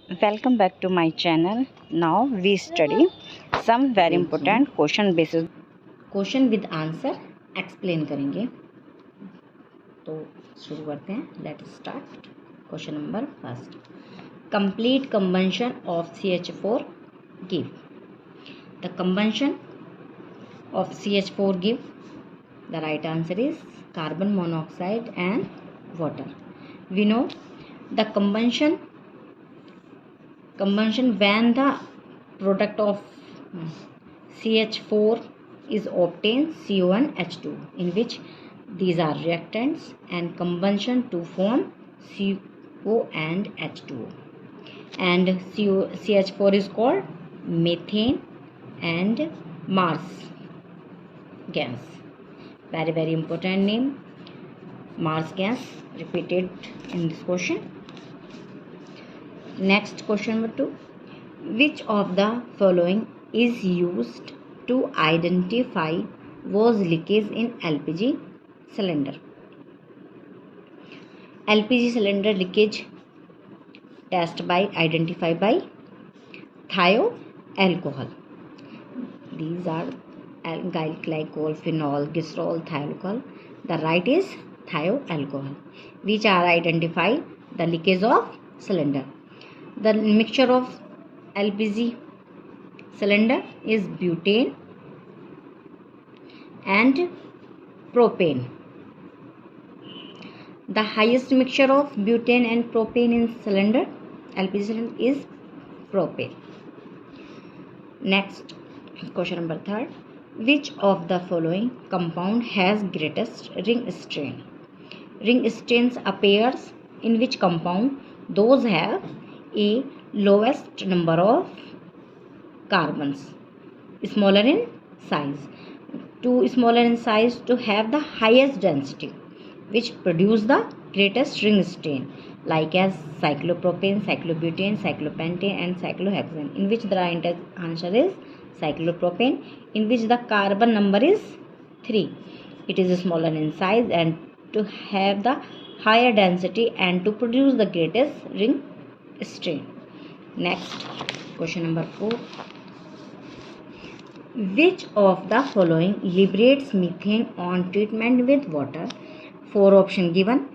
Welcome back to my channel. Now we study some very important question with answer explain करेंगे। तो शुरू करते हैं। Let start. Question number first, complete combustion of CH4 give. The combustion of CH4 give, the right answer is carbon monoxide and water. We know the combustion when the product of CH4 is obtained CONH2, in which these are reactants and combustion to form CO and H2O, and CH4 is called methane and Mars gas. Very important name, Mars gas, repeated in this question. Next, question number 2. Which of the following is used to identify was leakage in LPG cylinder? LPG cylinder leakage test by identify by thioalcohol. These are glycol, phenol, glycerol, thioalcohol. The right is thioalcohol, which are identified the leakage of cylinder. The mixture of LPG cylinder is butane and propane. The highest mixture of butane and propane in cylinder, LPG cylinder, is propane. Next, question number 3. Which of the following compound has greatest ring strain? Ring strains appears in which compound? Those have a lowest number of carbons, smaller in size, too smaller in size to have the highest density, which produce the greatest ring strain, like as cyclopropane, cyclobutane, cyclopentane and cyclohexane, in which the right answer is cyclopropane, in which the carbon number is 3. It is smaller in size and to have the higher density and to produce the greatest ring strain. Next, question number 4. Which of the following liberates methane on treatment with water? 4 option given: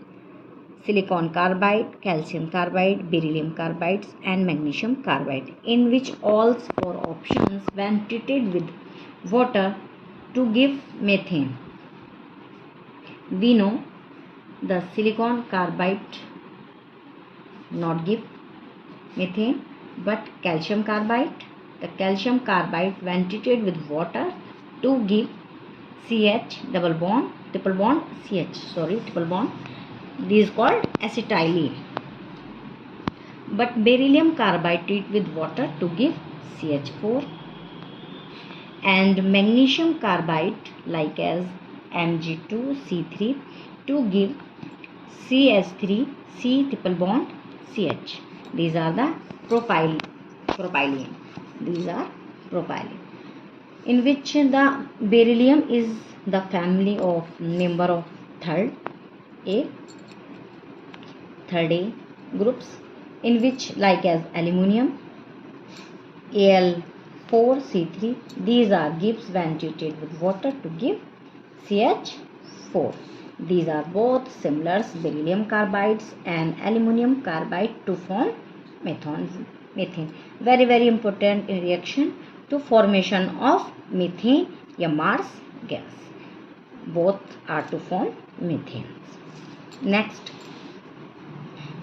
silicon carbide, calcium carbide, beryllium carbides and magnesium carbide, in which all 4 options when treated with water to give methane. We know the silicon carbide not give methane, but calcium carbide, the calcium carbide when treated with water to give CH double bond, triple bond CH, triple bond, this is called acetylene. But beryllium carbide treat with water to give CH4, and magnesium carbide like as Mg2C3 to give CH3 C triple bond CH. These are the propylene. These are propylene, in which the beryllium is the family of member of third A groups, in which like as aluminium Al4C3. These are gives when treated with water to give CH4. These are both similar, beryllium carbides and aluminium carbide, to form methane. Very important reaction to formation of methane या Mars gas. Both are to form methane. Next,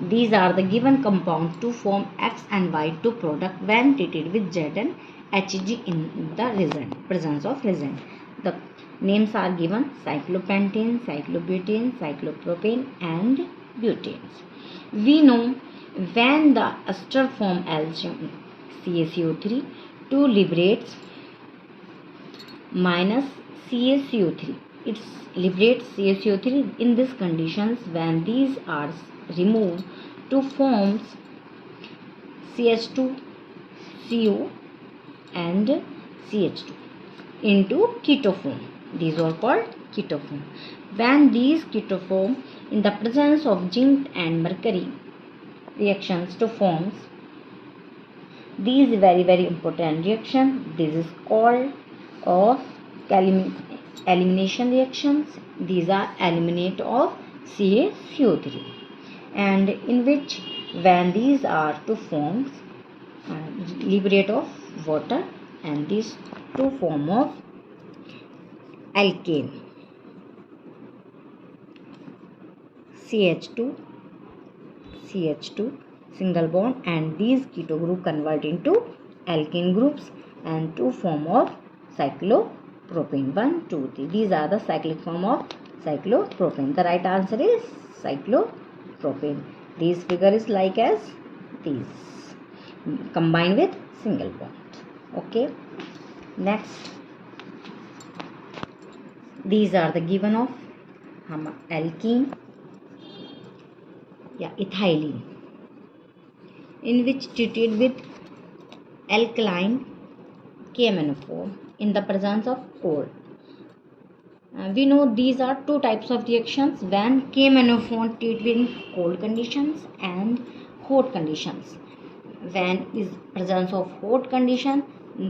these are the given compound to form X and Y2 product when treated with Z and Hg in the presence of resin. The names are given: cyclopentane, cyclobutane, cyclopropane and butanes. We know when the ester form calcium CaCO3 to liberates minus CaCO3. It liberates CaCO3 in these conditions when these are removed to form CH2, CO and CH2 into ketoform. These are called ketoform. When these ketoform in the presence of zinc and mercury reactions to forms These very important reaction. This is called of elimination reactions. These are eliminate of CaCO3, and in which when these are to forms liberate of water, and these two form of alkane CH2 single bond, and these keto group convert into alkene groups and two form of cyclopropene. 1 2 3, these are the cyclic form of cyclopropene. The right answer is cyclopropene. This figure is like as these combined with single bond. Okay, next, these are the given of alkene, ethylene, in which treated with alkaline KMnO4 in the presence of cold. We know these are two types of reactions when KMnO4 treated in cold conditions and hot conditions. When is presence of hot condition,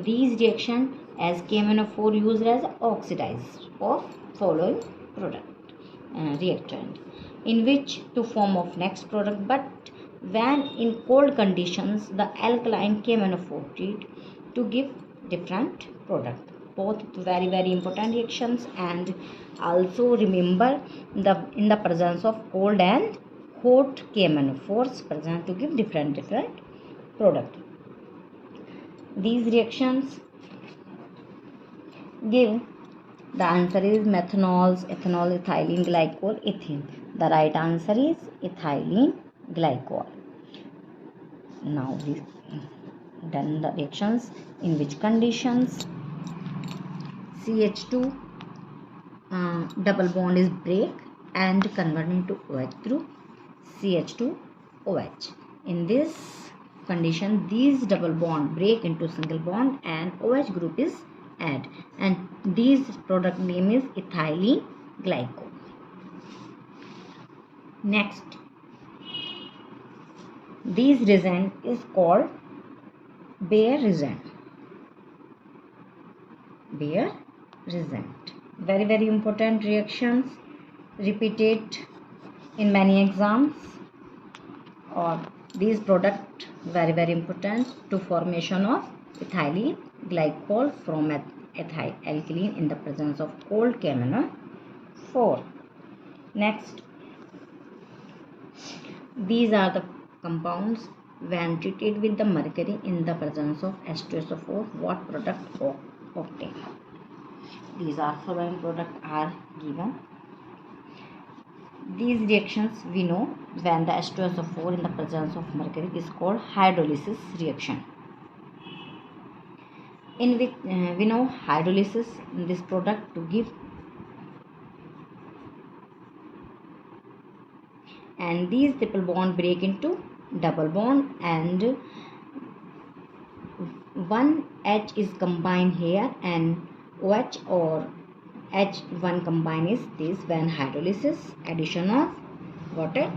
these reaction as KMnO4 used as oxidized of following product reactant, in which to form of next product. But when in cold conditions, the alkaline KMnO4 treat to give different product. Both very important reactions, and also remember in the presence of cold and hot KMnO4s present to give different product. These reactions give, the answer is methanols, ethanol, ethylene glycol, ethene. The right answer is ethylene glycol. Now we done the reactions in which conditions CH2 double bond is break and convert into OH through CH2OH. In this condition, these double bond break into single bond and OH group is add, and this product name is ethylene glycol. Next, this reagent is called Bayer reagent. Bayer reagent, very important reactions repeated in many exams, or these product very important to formation of ethylene glycol from ethyl alkyline in the presence of cold KMnO4. Next, these are the compounds when treated with the mercury in the presence of H2SO4, what product obtain. These are following product are given. These reactions we know when the H2SO4 in the presence of mercury is called hydrolysis reaction. In which we know hydrolysis in this product to give, and these triple bond break into double bond, and one H is combined here and OH or H1 combine is this when hydrolysis addition of water.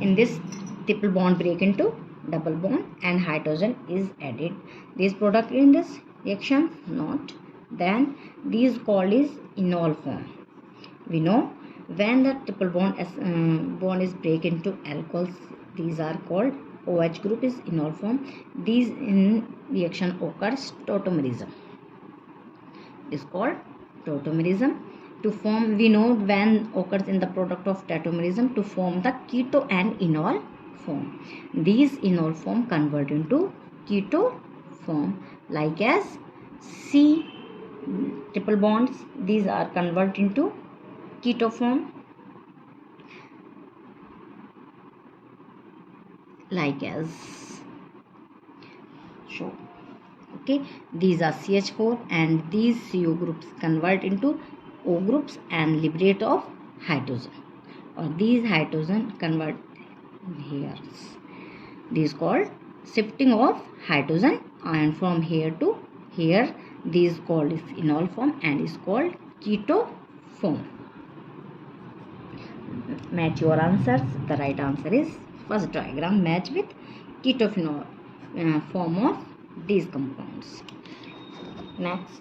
In this triple bond break into double bond and hydrogen is added. This product in this reaction not, then these called is enol form. We know when the triple bond is break into alcohols, these are called OH group is enol form. These in reaction occurs tautomerism, is called tautomerism. To form, we know when occurs in the product of tautomerism to form the keto and enol form. These enol form convert into keto form, like as C triple bonds, these are convert into keto form, like as show. Okay, these are CH4, and these CO groups convert into O groups and liberate of hydrogen, or these hydrogen convert here. This called shifting of hydrogen ion from here to here. This called is enol form and is called keto form. Match your answers. The right answer is first diagram match with ketophenol form of these compounds. Next,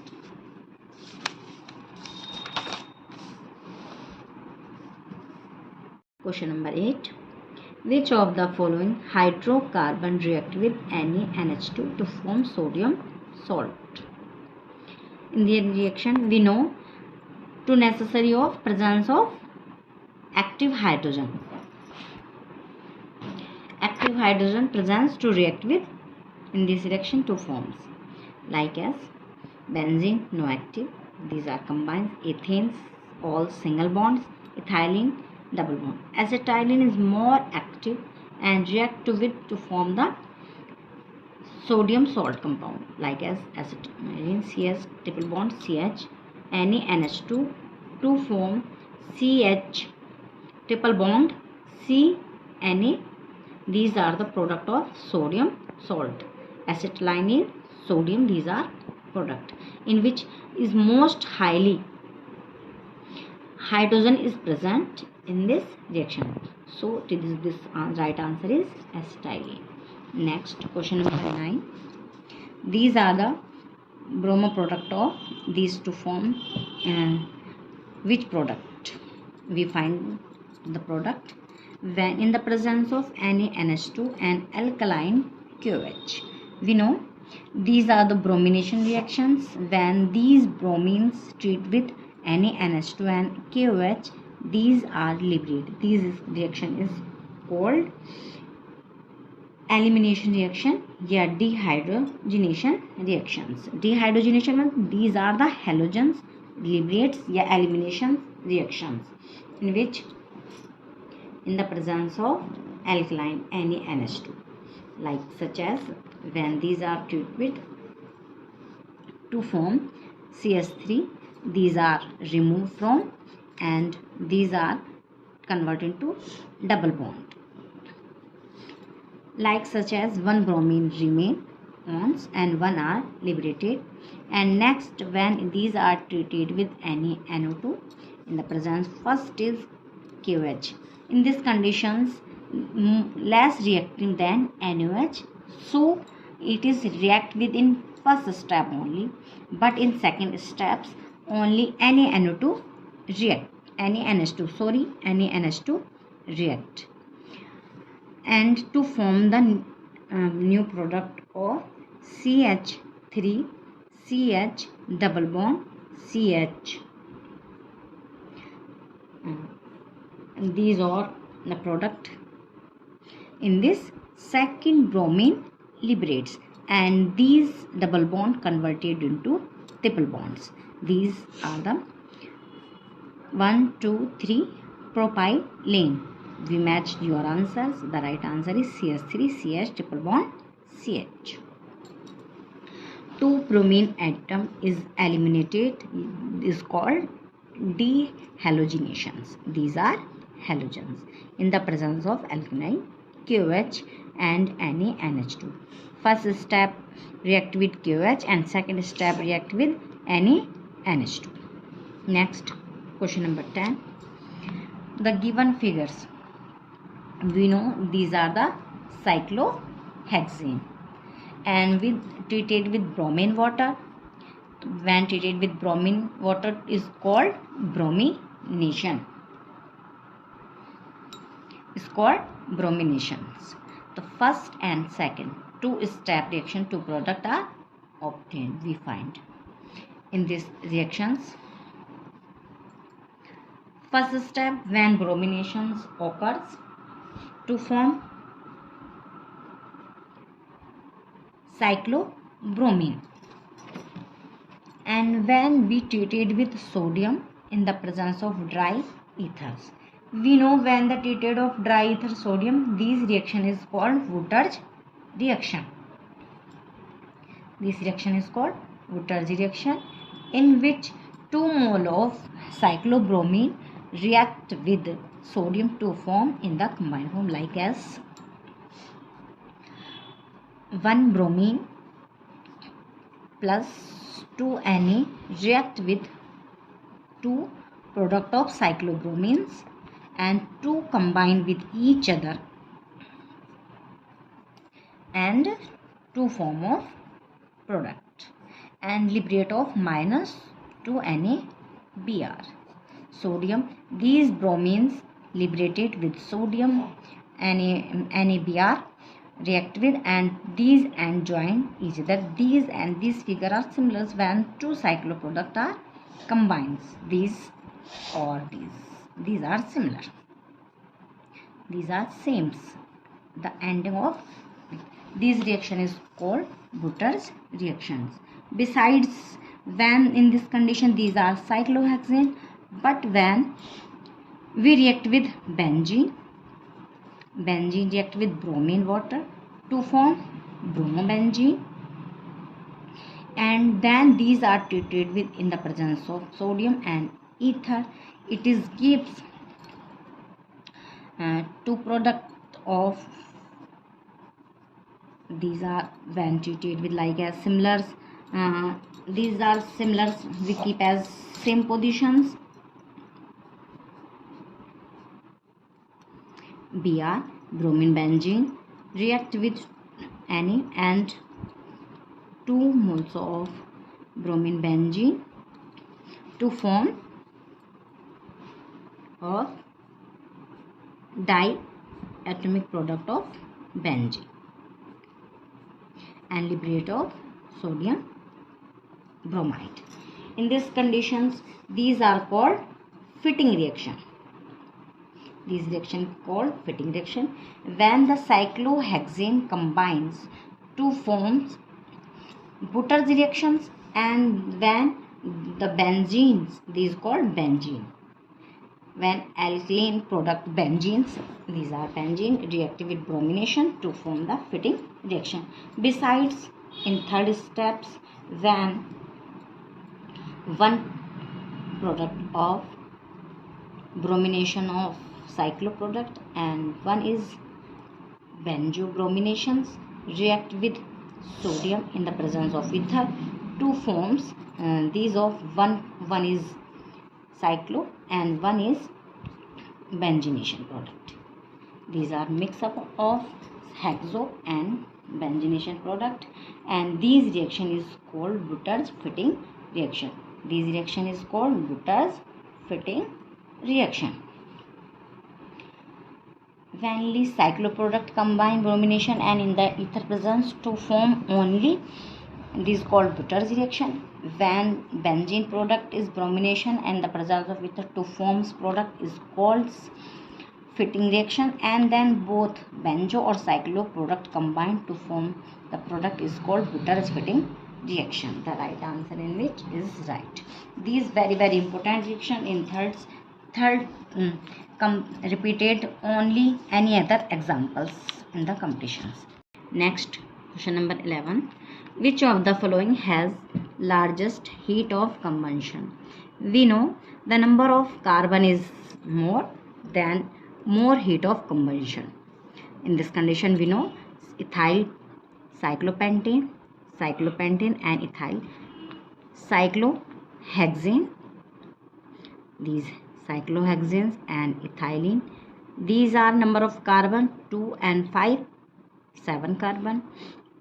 question number 8. Which of the following hydrocarbon react with NaNH2 to form sodium salt? In the reaction, we know two necessary of presence of active hydrogen. Active hydrogen presents to react with in this reaction two forms, like as benzene no active, these are combined, ethane all single bonds, ethylene double bond. Acetylene is more active and react to it to form the sodium salt compound, like as acetylene CH triple bond CH NaNH2 to form CH triple bond CNA. These are the product of sodium salt. Acetylene is sodium, these are product in which is most highly hydrogen is present in this reaction. So this right answer is acetylene. Next, question number 9. These are the bromo product of these to form which product? We find the product when in the presence of NaNH2 and alkaline KOH. We know these are the bromination reactions. When these bromines treat with NaNH2 and KOH, these are liberated. This reaction is called elimination reaction या dehydrogenation reactions. Dehydrogenation means these are the halogens liberates या elimination reactions in which in the presence of alkaline NaNH2, like such as when these are treated with to form CH3, these are removed from and these are converted to double bond, like such as one bromine remain bonds and one are liberated. And next, when these are treated with NaNO2 in the presence first is KOH. In these conditions less reacting than NaOH, so it is react within first step only, but in second steps only NaNO2 react, NaNH2 react and to form the new product of CH3 CH double bond CH. These are the product in this second bromine liberates and these double bond converted into triple bonds. These are the 1, 2, 3 propylene. We matched your answers. The right answer is CH3 CH triple bond CH. 2 bromine atom is eliminated is called dehalogenations. These are halogens in the presence of alkaline KOH and NaNH2. First step react with KOH and second step react with NaNH2. Next, question number 10. The given figures, we know these are the cyclohexane and with treated with bromine water. When treated with bromine water is called bromination. Is called brominations. The first and second two-step reaction, two products are obtained. We find in these reactions. First step, when brominations occurs to form cyclobromine, and when we treated with sodium in the presence of dry ethers. We know when the treated of dry ether sodium, this reaction is called Wooters reaction. This reaction is called Wooters reaction, in which 2 mole of cyclobromine react with sodium to form in the combined form, like as 1 bromine plus 2 Na react with 2 product of cyclobromines and 2 combine with each other and to form of product, and liberate of -2 NaBr. Sodium, these bromines liberated with sodium NaBr react with and these and join each other. These and this figure are similar when two cycloproducts are combined. These or these are similar. These are same. The ending of this reaction is called Butter's reactions. Besides, when in this condition these are cyclohexane, but when we react with benzene react with bromine water to form bromobenzene, and then these are treated with in the presence of sodium and ether. It is gives two product of these are when treated with like as similars. These are similars we keep as same positions. Br, bromine benzene react with Na and 2 moles of bromine benzene to form of diatomic product of benzene and liberate of sodium bromide. In these conditions, these are called fitting reaction. This reaction called fitting reaction when the cyclohexane combines to forms Butter's reactions, and when the benzenes, these called benzene. When alkyne product benzenes, these are benzene, react with bromination to form the fitting reaction. Besides, in third steps, when one product of bromination of cycloproduct and one is benzobrominations react with sodium in the presence of ether to forms these of one is cyclo and one is benzenation product. These are mix up of hexo and benzenation product, and these reaction is called Butter's fitting reaction. This reaction is called Butter's fitting reaction. When the cycloproduct combine bromination and in the ether presence to form only, this is called Butter's reaction. When benzene product is bromination and the presence of ether to forms product is called fitting reaction, and then both benzo or cyclo product combine to form the product is called Butter's fitting reaction. The right answer in which is right. These very important reaction in third repeated only any other examples in the competitions. Next, question number 11. Which of the following has largest heat of combustion? We know the number of carbon is more heat of combustion. In this condition, we know ethyl, cyclopentane and ethyl, cyclohexane, these cyclohexanes and ethylene. These are number of carbon 2 and 5, 7 carbon,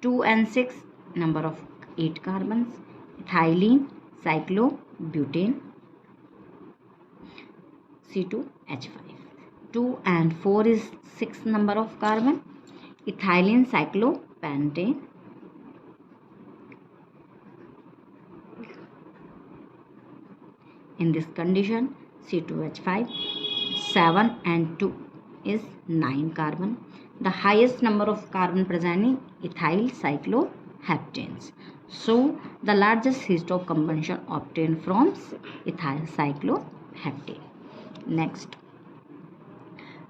2 and 6, number of 8 carbons. Ethylene, cyclobutane, C2H5. 2 and 4 is 6 number of carbon. Ethylene, cyclopentane. In this condition, C2H5, 7 and 2 is 9 carbon. The highest number of carbon present in ethyl cycloheptanes. So, the largest heat of combustion obtained from ethyl cycloheptane. Next,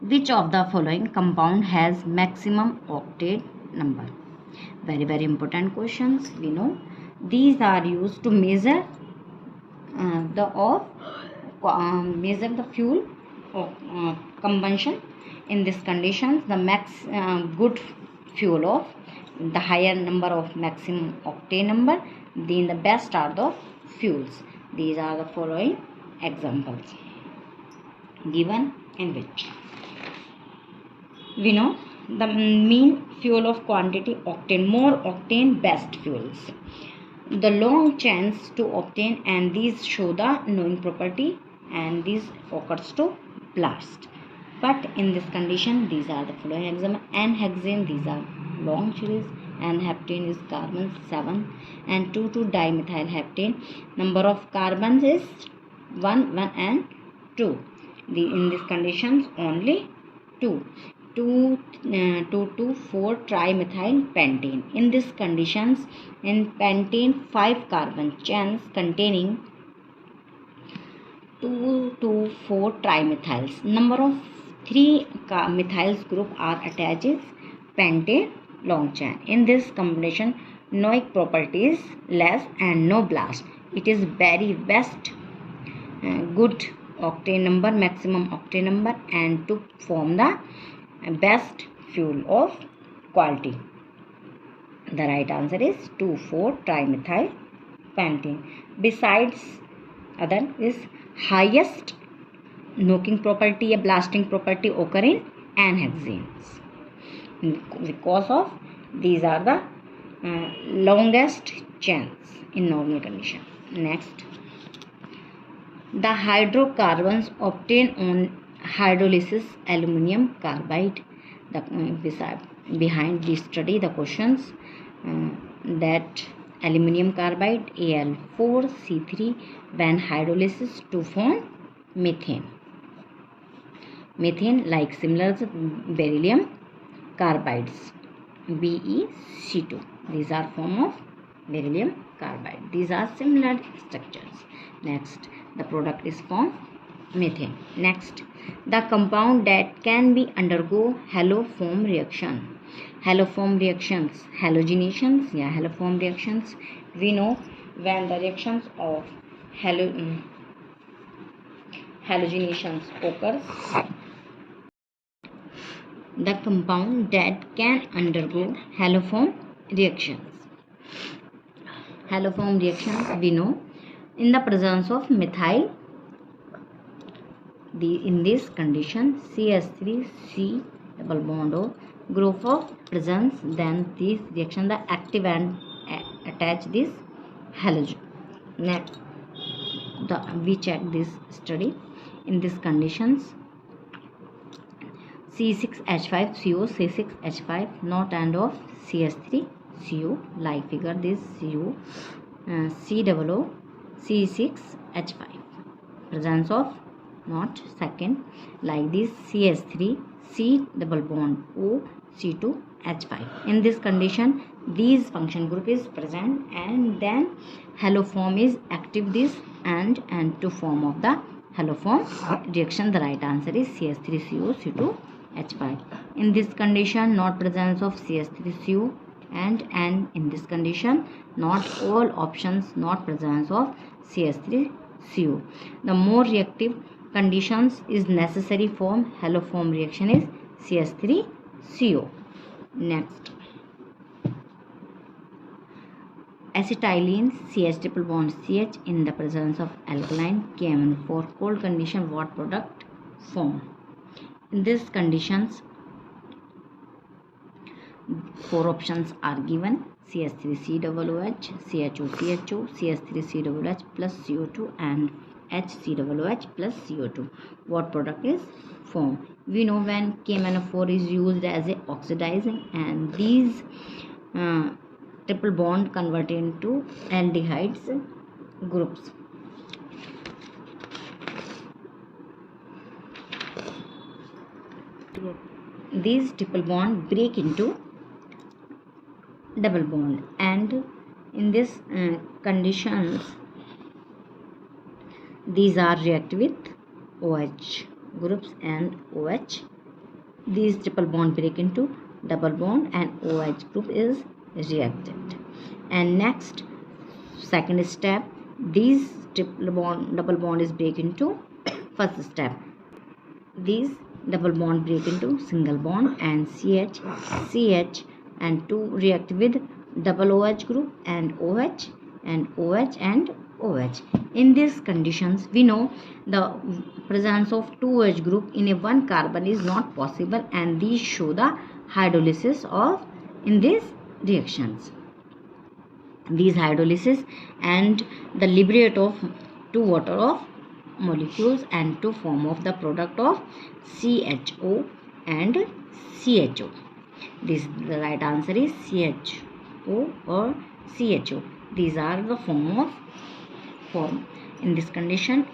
which of the following compound has maximum octet number? Very important questions. We know these are used to measure measure the fuel of combustion. In this condition, the max good fuel of the higher number of maximum octane number, then the best are the fuels. These are the following examples given in which we know The mean fuel of quantity octane, more octane, best fuels. The long chains to obtain, and these show the knowing property, and these occurs to blast. But in this condition, these are the following example: N-hexane, these are long series, and heptane is carbon 7 and 2,2-dimethyl heptane. Number of carbons is 1, 1 and 2. In these conditions only 2. 2,2,4-trimethyl pentane. In these conditions, in pentane 5 carbon chains containing 2,2,4-trimethyls. Number of 3 methyls group are attached is pentane long chain. In this combination, noic property is less and no blast. It is very best good octane number, maximum octane number, and to form the best fuel of quality. The right answer is 2,4-trimethyl pentane. Besides other is highest knocking property, a blasting property occur in N-hexanes, because of these are the longest chains in normal condition. Next, the hydrocarbons obtained on hydrolysis aluminum carbide. Behind this study, the questions that aluminum carbide Al4C3 when hydrolysis to form methane. Methane like similar to beryllium carbides, BeC2. These are form of beryllium carbide. These are similar structures. Next, the product is formed methane. Next, the compound that can be undergo haloform reaction. Haloform reactions, halogenations, haloform reactions. We know when the reactions of halogenations occurs, the compound that can undergo haloform reactions. Haloform reactions we know in the presence of methyl. In this condition, CH3C double bond O group of presence, then this reaction the active and attach this halogen. Next, we check this study. In these conditions, C6H5CO, C6H5 not and of CH3CO, like figure this CO, COO, C6H5 presence of not second, like this CH3 C double bond O C2H5. In this condition, these function group is present, and then haloform is active this and to form of the haloform reaction. The right answer is CH3CO C2H5. In this condition, not presence of CH3CO, and in this condition, not all options not presence of CH3CO. The more reactive conditions is necessary for haloform reaction is CH3CO. Next, acetylene CH triple bond CH in the presence of alkaline KMnO4 cold condition, what product form? In these conditions, 4 options are given: CH3COOH, CHO, CH3COOH plus CO2, and HCOOH plus CO2. What product is formed? We know when KMnO4 is used as a oxidizing, and these triple bond convert into aldehydes groups. These triple bond break into double bond, and in this conditions, these are react with OH groups and OH. These triple bond break into double bond and OH group is reacted. And next, second step, these double bond is break into first step. These double bond break into single bond, and CH and 2 react with double OH group and OH and OH and OH. In these conditions, we know the presence of 2 OH group in a one carbon is not possible, and these show the hydrolysis of in these reactions. These hydrolysis and the liberate of two water of molecules and to form of the product of CHO and CHO. This the right answer is CHO or CHO. These are the form. In this condition,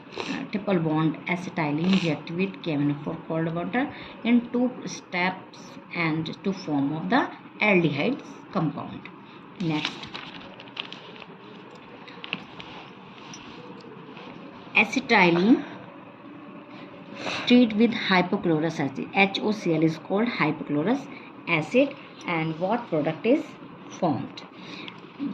triple bond acetylene react with KMnO4 cold water in 2 steps and to form of the aldehyde compound. Next, acetylene treat with hypochlorous acid. HOCl is called hypochlorous acid, and what product is formed?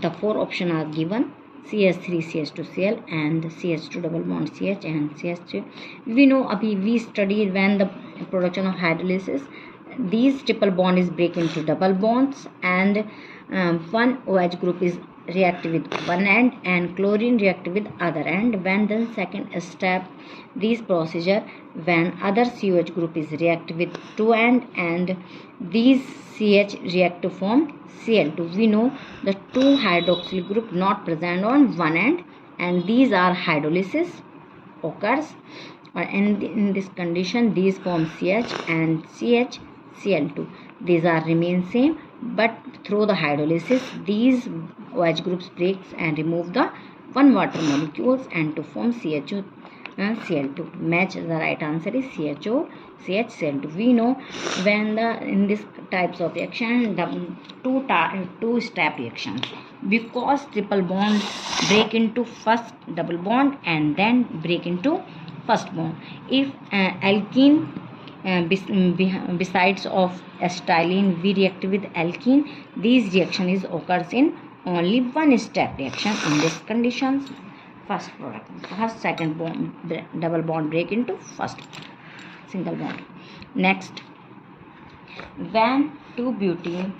The 4 options are given: CH3 CH2Cl and CH2 double bond CH and CH3. We know we studied when the production of hydrolysis, these triple bond is break into double bonds, and one OH group is react with one end and chlorine react with other end. When the second step, this procedure when other COH group is react with two end and these CH react to form Cl2. We know the two hydroxyl group not present on one end, and these are hydrolysis occurs, and in this condition these form CH and CH Cl2. These are remain same, but through the hydrolysis these OH groups breaks and remove the one water molecules and to form CHO Cl2. Match the right answer is CHO CH Cl2. We know when the in this types of reaction the two step reactions, because triple bond break into first double bond and then break into first bond. If alkene besides of acetylene we react with alkene, these reaction is occurs in only one step reaction. In this conditions, first second bond double bond break into first single bond. Next, when 2-butene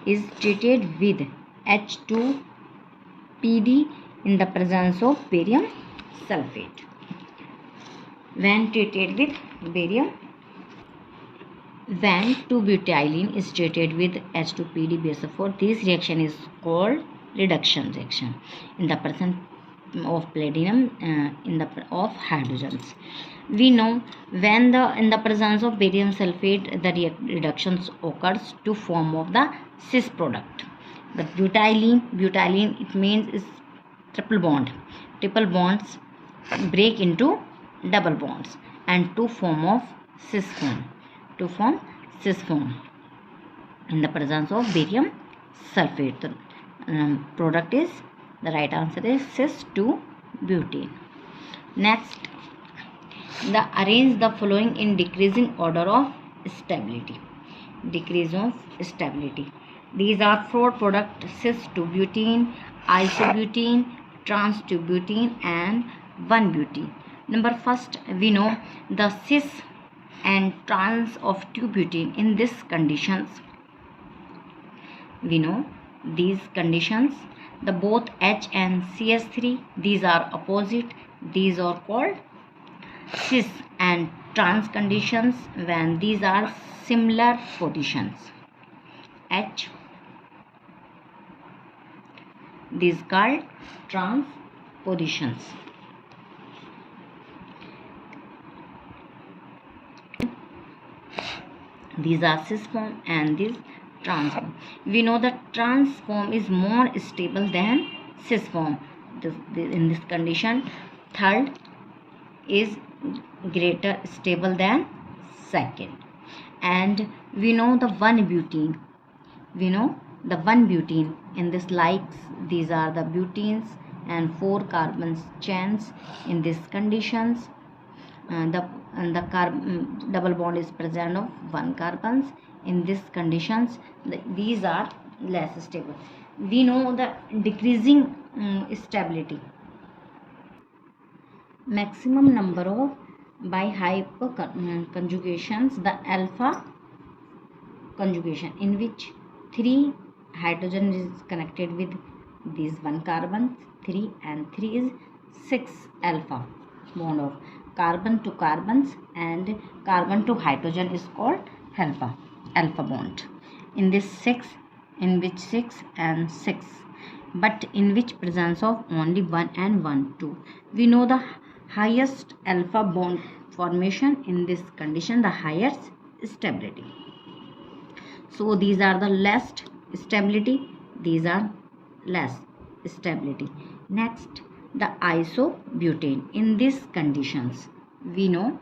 is treated with H2PD in the presence of barium sulfate. When 2-butylene is treated with H2PD BSO4, this reaction is called reduction reaction in the presence of palladium of hydrogens. We know when in the presence of barium sulfate the reductions occurs to form of the cis product. The butylene it means is triple bonds break into double bonds and to form cis form in the presence of barium sulfate. The product is the right answer is cis 2-butene. Next, arrange the following in decreasing order of stability. Decrease of stability. These are 4 products: cis 2-butene, isobutene, trans 2-butene and 1-butene. Number first, we know the cis and trans of 2-butene. In these conditions, we know these conditions, the both H and CH3 these are opposite, these are called cis and trans conditions. When these are similar positions, H, these called trans positions. These are cis form and these trans form. We know that trans form is more stable than cis form. In this condition, third is greater stable than second. And we know the 1-butene. In this likes, these are the butenes and 4 carbon chains. In these conditions, the double bond is present of 1 carbons. In these conditions, these are less stable. We know the decreasing stability. Maximum number of bihyperconjugations, the alpha conjugation, in which 3 hydrogen is connected with these 1 carbon, 3 and 3 is 6 alpha bond of carbon to carbons and carbon to hydrogen is called alpha bond. In which 6 and 6, but in which presence of only 1 and 1 2. We know the highest alpha bond formation. In this condition, the highest stability. So these are the less stability, these are less stability. Next, the isobutane. In these conditions, we know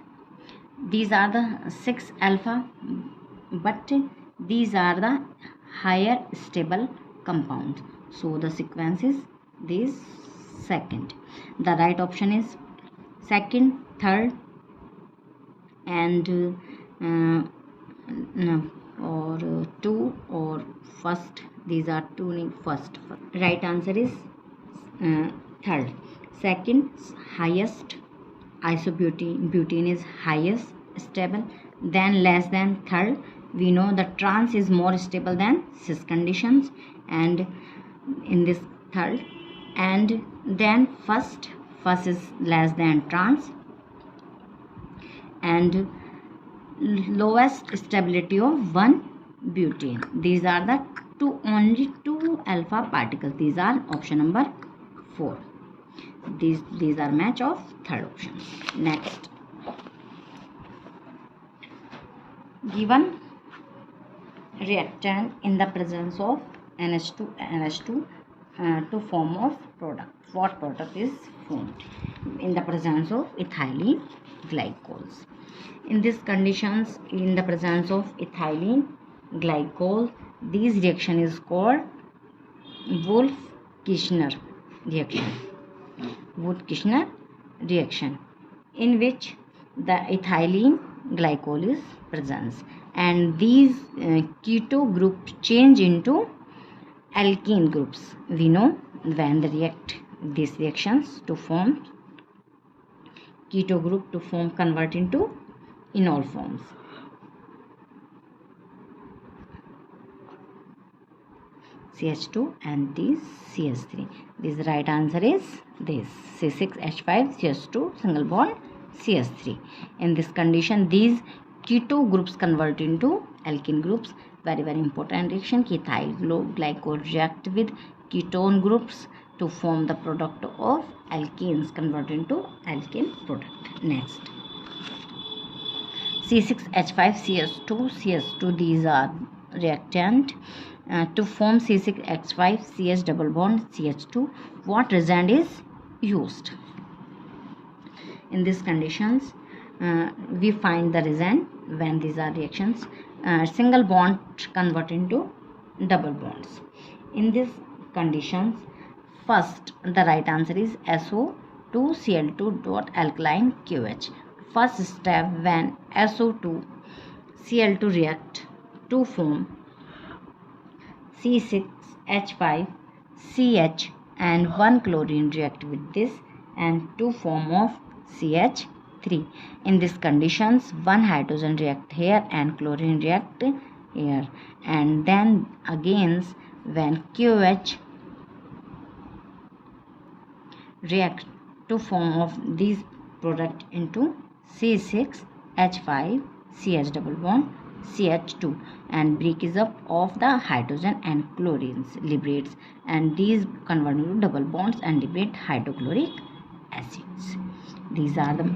these are the 6 alpha, but these are the higher stable compounds. So the sequence is this second. The right option is second, third, and or 2 or first. These are two in first. Right answer is third. Second highest isobutane is highest stable, then less than third. We know the trans is more stable than cis conditions, and in this third, and then first is less than trans, and lowest stability of 1 butane. These are the only two alpha particles. These are option number 4. These are match of third option. Next, given reactant in the presence of NH2 to form of product. What product is formed? In the presence of ethylene glycols. In these conditions, in the presence of ethylene glycol, this reaction is called Wolff-Kishner reaction. Wolff-Kishner reaction, in which the ethylene glycol is present, and these keto groups change into alkene groups. We know when they react these reactions to form keto group to form convert into enol forms. CH2 and this CH3. This right answer is this C6H5CH2 single bond CH3. In this condition, these keto groups convert into alkene groups. Very important reaction. Ethyl glycol react with ketone groups to form the product of alkenes, convert into alkene product. Next, C6H5CH2 CH2. These are reactant to form C6H5CH double bond CH2. What reagent is used? In these conditions, we find the reagent when these are reactions single bond convert into double bonds. In these conditions, first the right answer is SO2Cl2 dot alkaline QH. First step, when SO2Cl2 react to form C6H5CH and 1 chlorine react with this and to form of CH3. In these conditions, 1 hydrogen react here and chlorine react here, and then again when QH react to form of these product into C6H5CH double bond CH2 and breaks up of the hydrogen and chlorines liberates, and these convert into double bonds and liberate hydrochloric acids. These are the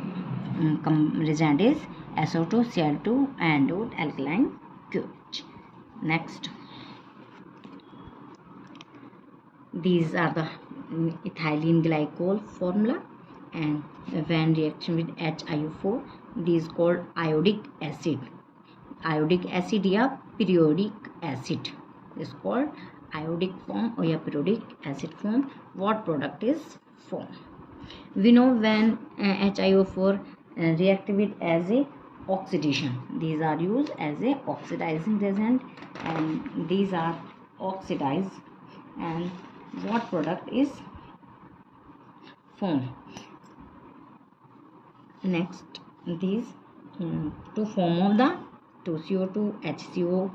reagent is SO2Cl2 and alkaline QH. Next, these are the ethylene glycol formula, and when reaction with HiO4, these called iodic acid. Iodic acid या periodic acid is called iodic form or periodic acid form. What product is formed? We know when HiO4 react with as a oxidation, these are used as a oxidizing reagent, and these are oxidized, and what product is formed? Next, these to form of the 2CO2 HCO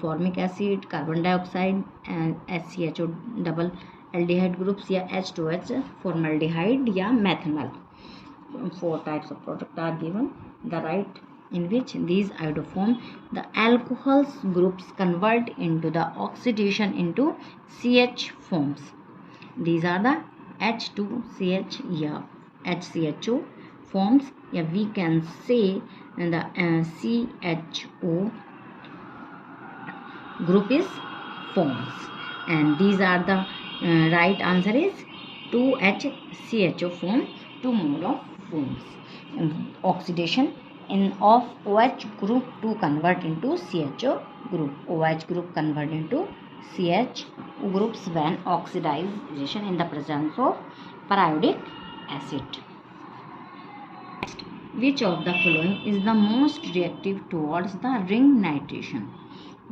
formic acid, carbon dioxide and HCHO double aldehyde groups या H2H formaldehyde या methanol. four types of product are given. The right in which these iodoform, the alcohols groups convert into the oxidation into CH forms. These are the H2CH, yeah, HCHO forms, yeah, we can say the CHO group is forms, and these are the right answer is 2HCHO form, 2 mole of forms. Oxidation in of OH group to convert into CHO group. OH group convert into CH groups when oxidation in the presence of periodic acid. Next, which of the following is the most reactive towards the ring nitration?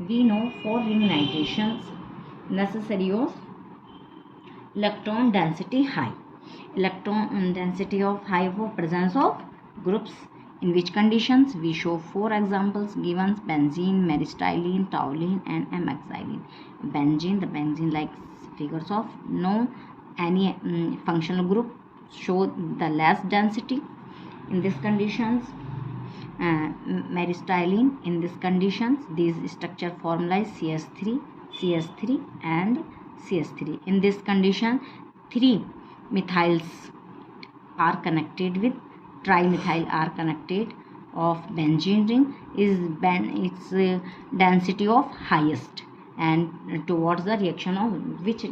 We know for ring nitrations necessary of electron density high. Electron density of high for presence of groups. In which conditions? We show 4 examples given: benzene, meristylene, toluene and amexylene. Benzene, the benzene like figures of no any functional group show the less density in these conditions. Meristylene, in these conditions these structure formula is CS3, CS3 and CS3. In this condition 3 methyls are connected with trimethyl are connected of benzene ring is its density of highest, and towards the reaction of which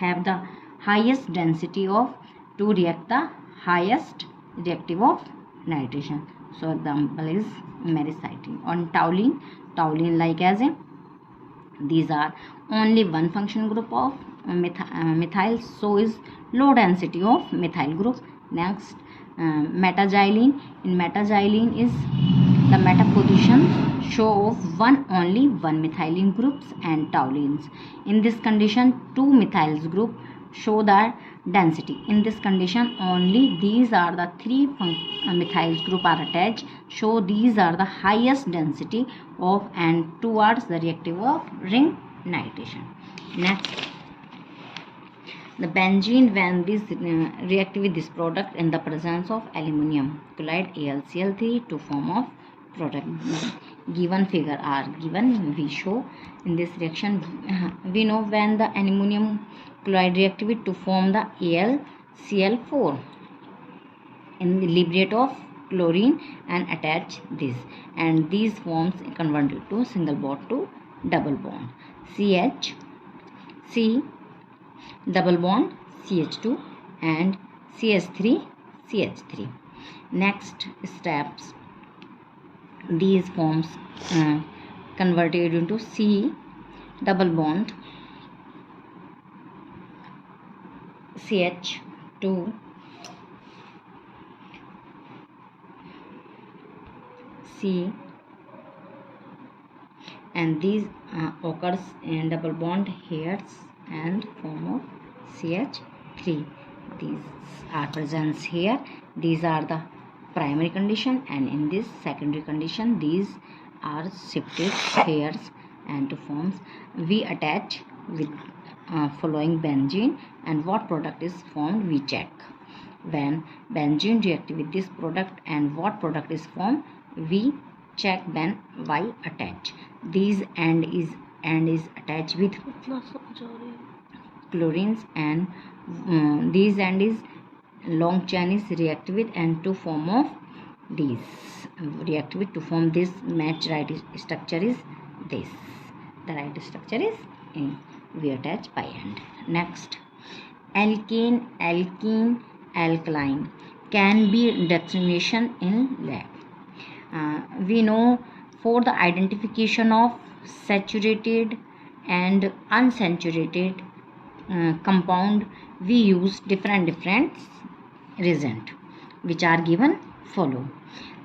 have the highest density of to react the highest reactive of nitration. So example is meristylene. On toluene, toluene like as in these are only one functional group of methyl, so is low density of methyl group. Next, metaxylene. In metaxylene is the meta position show of only one methylene groups and toluenes. In this condition 2 methyls group show the density. In this condition only these are the 3 methyls group are attached, show these are the highest density of and towards the reactive of ring nitration. Next, the benzene when this react with this product in the presence of aluminum chloride AlCl3 to form of product. Given figure are given, we show in this reaction we know when the aluminum chloride react with to form the AlCl4 in the liberate of chlorine and attach this, and these forms converted to single bond to double bond CH double bond CH2 and CH3 CH3. Next steps, these forms converted into C double bond CH2 C, and these occurs in double bond here and form of CH3. These are present here. These are the primary condition, and in this secondary condition these are shifted pairs and to forms. We attach with following benzene, and what product is formed we check. When benzene react with this product and what product is formed we check when Y attach. These and is attached with chlorines, and these and is long chain is react with and to form of these react with to form this match right structure is this. The right structure is in we attach by hand. Next, alkane, alkene, alkaline can be designation in lab. We know for the identification of saturated and unsaturated compound we use different reagent which are given follow.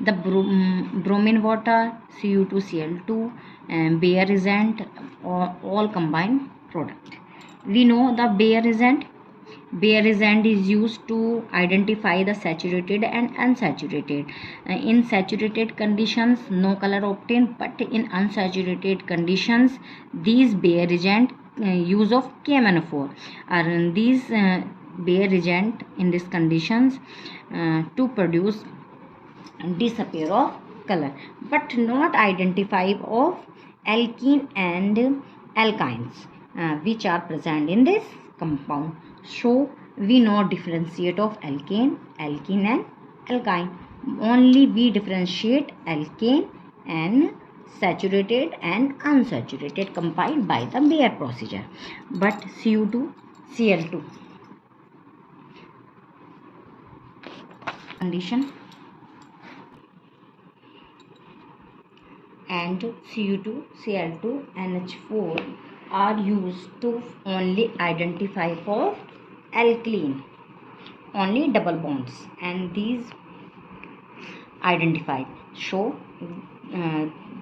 The bromine water, Cu2Cl2 and Bayer reagent all combined product. We know the Bayer reagent is used to identify the saturated and unsaturated. In saturated conditions no color obtained, but in unsaturated conditions these Bayer reagent use of KMnO4 are these bare reagent in these conditions to produce disappear of color, but not identify of alkene and alkynes which are present in this compound. So we know differentiate of alkene and alkyne. Only we differentiate alkane and saturated and unsaturated combined by the Bayer procedure. But Cu2 Cl2 condition and Cu2 Cl2 NH4 are used to only identify for alkene, only double bonds, and these identified. So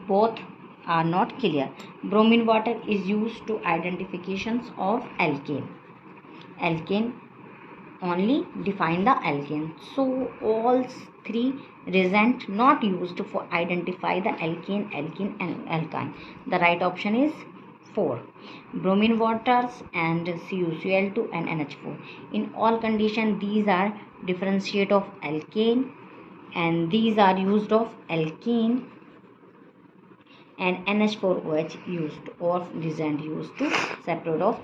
both are not clear. Bromine water is used to identifications of alkane. Alkane only define the alkane. So all three reagent not used for identify the alkane, alkene and alkyne. The right option is 4. Bromine waters and CuCl2 and NH4. In all conditions these are differentiate of alkane, and these are used of alkene, and NH4OH used or reagent used to separate of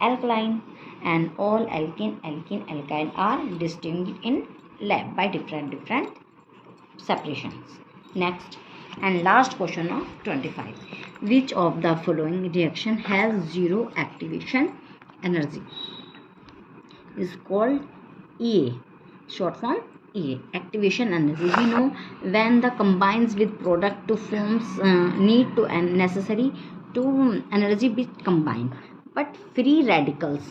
alkaline, and all alkene, alkene, alkyne are distinguished in lab by different separations. Next and last question of 25. Which of the following reaction has zero activation energy? Is called EA, short form EA, activation energy. We know when the combines with product to forms need to and necessary to energy be combined, but free radicals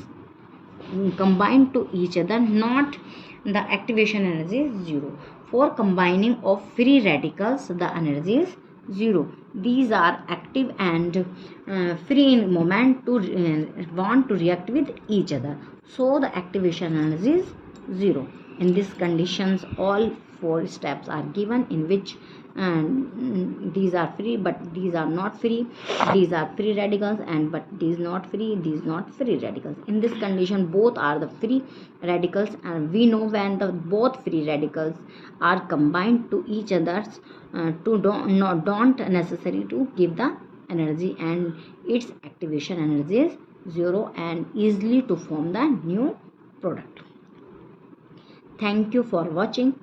combine to each other, not the activation energy is zero. For combining of free radicals the energy is zero. These are active and free in moment to want to react with each other, so the activation energy is zero. In these conditions all 4 steps are given in which these are free but these are not free, these are free radicals and but these not free, these not free radicals. In this condition both are the free radicals, and we know when the both free radicals are combined to each others don't necessary to give the energy, and its activation energy is zero and easily to form the new product. Thank you for watching.